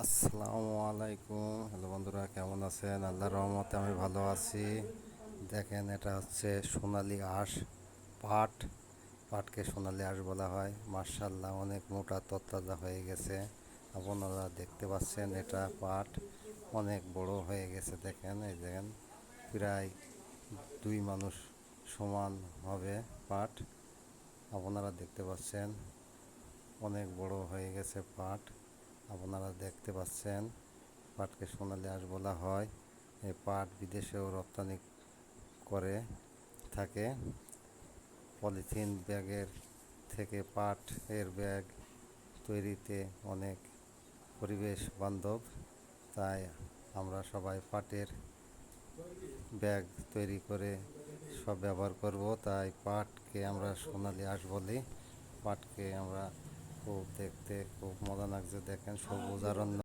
আসসালামু আলাইকুম। হ্যালো বন্ধুরা, কেমন আছেন? আল্লাহর রহমতে আমি ভালো আছি। দেখেন, এটা হচ্ছে সোনালী আঁশ পাট। পাটকে সোনালী আঁশ বলা হয়। মার্শাল্লাহ, অনেক মোটা তত্তাজা হয়ে গেছে। আপনারা দেখতে পাচ্ছেন, এটা পাট অনেক বড় হয়ে গেছে। দেখেন, এই দেখেন, প্রায় দুই মানুষ সমান হবে পাট। আপনারা দেখতে পাচ্ছেন, অনেক বড় হয়ে গেছে পাট। আপনারা দেখতে পাচ্ছেন, পাটকে সোনালী আঁশ বলা হয়। এই পাট বিদেশেও রপ্তানি করে থাকে। পলিথিন ব্যাগের থেকে পাট এর ব্যাগ তৈরিতে অনেক পরিবেশ বান্ধব। তাই আমরা সবাই পাটের ব্যাগ তৈরি করে সব ব্যবহার করব। তাই পাটকে আমরা সোনালী আঁশ বলি। পাটকে আমরা খুব দেখতে খুব মজা লাগছে। দেখেন, সবুজ অরণ্য।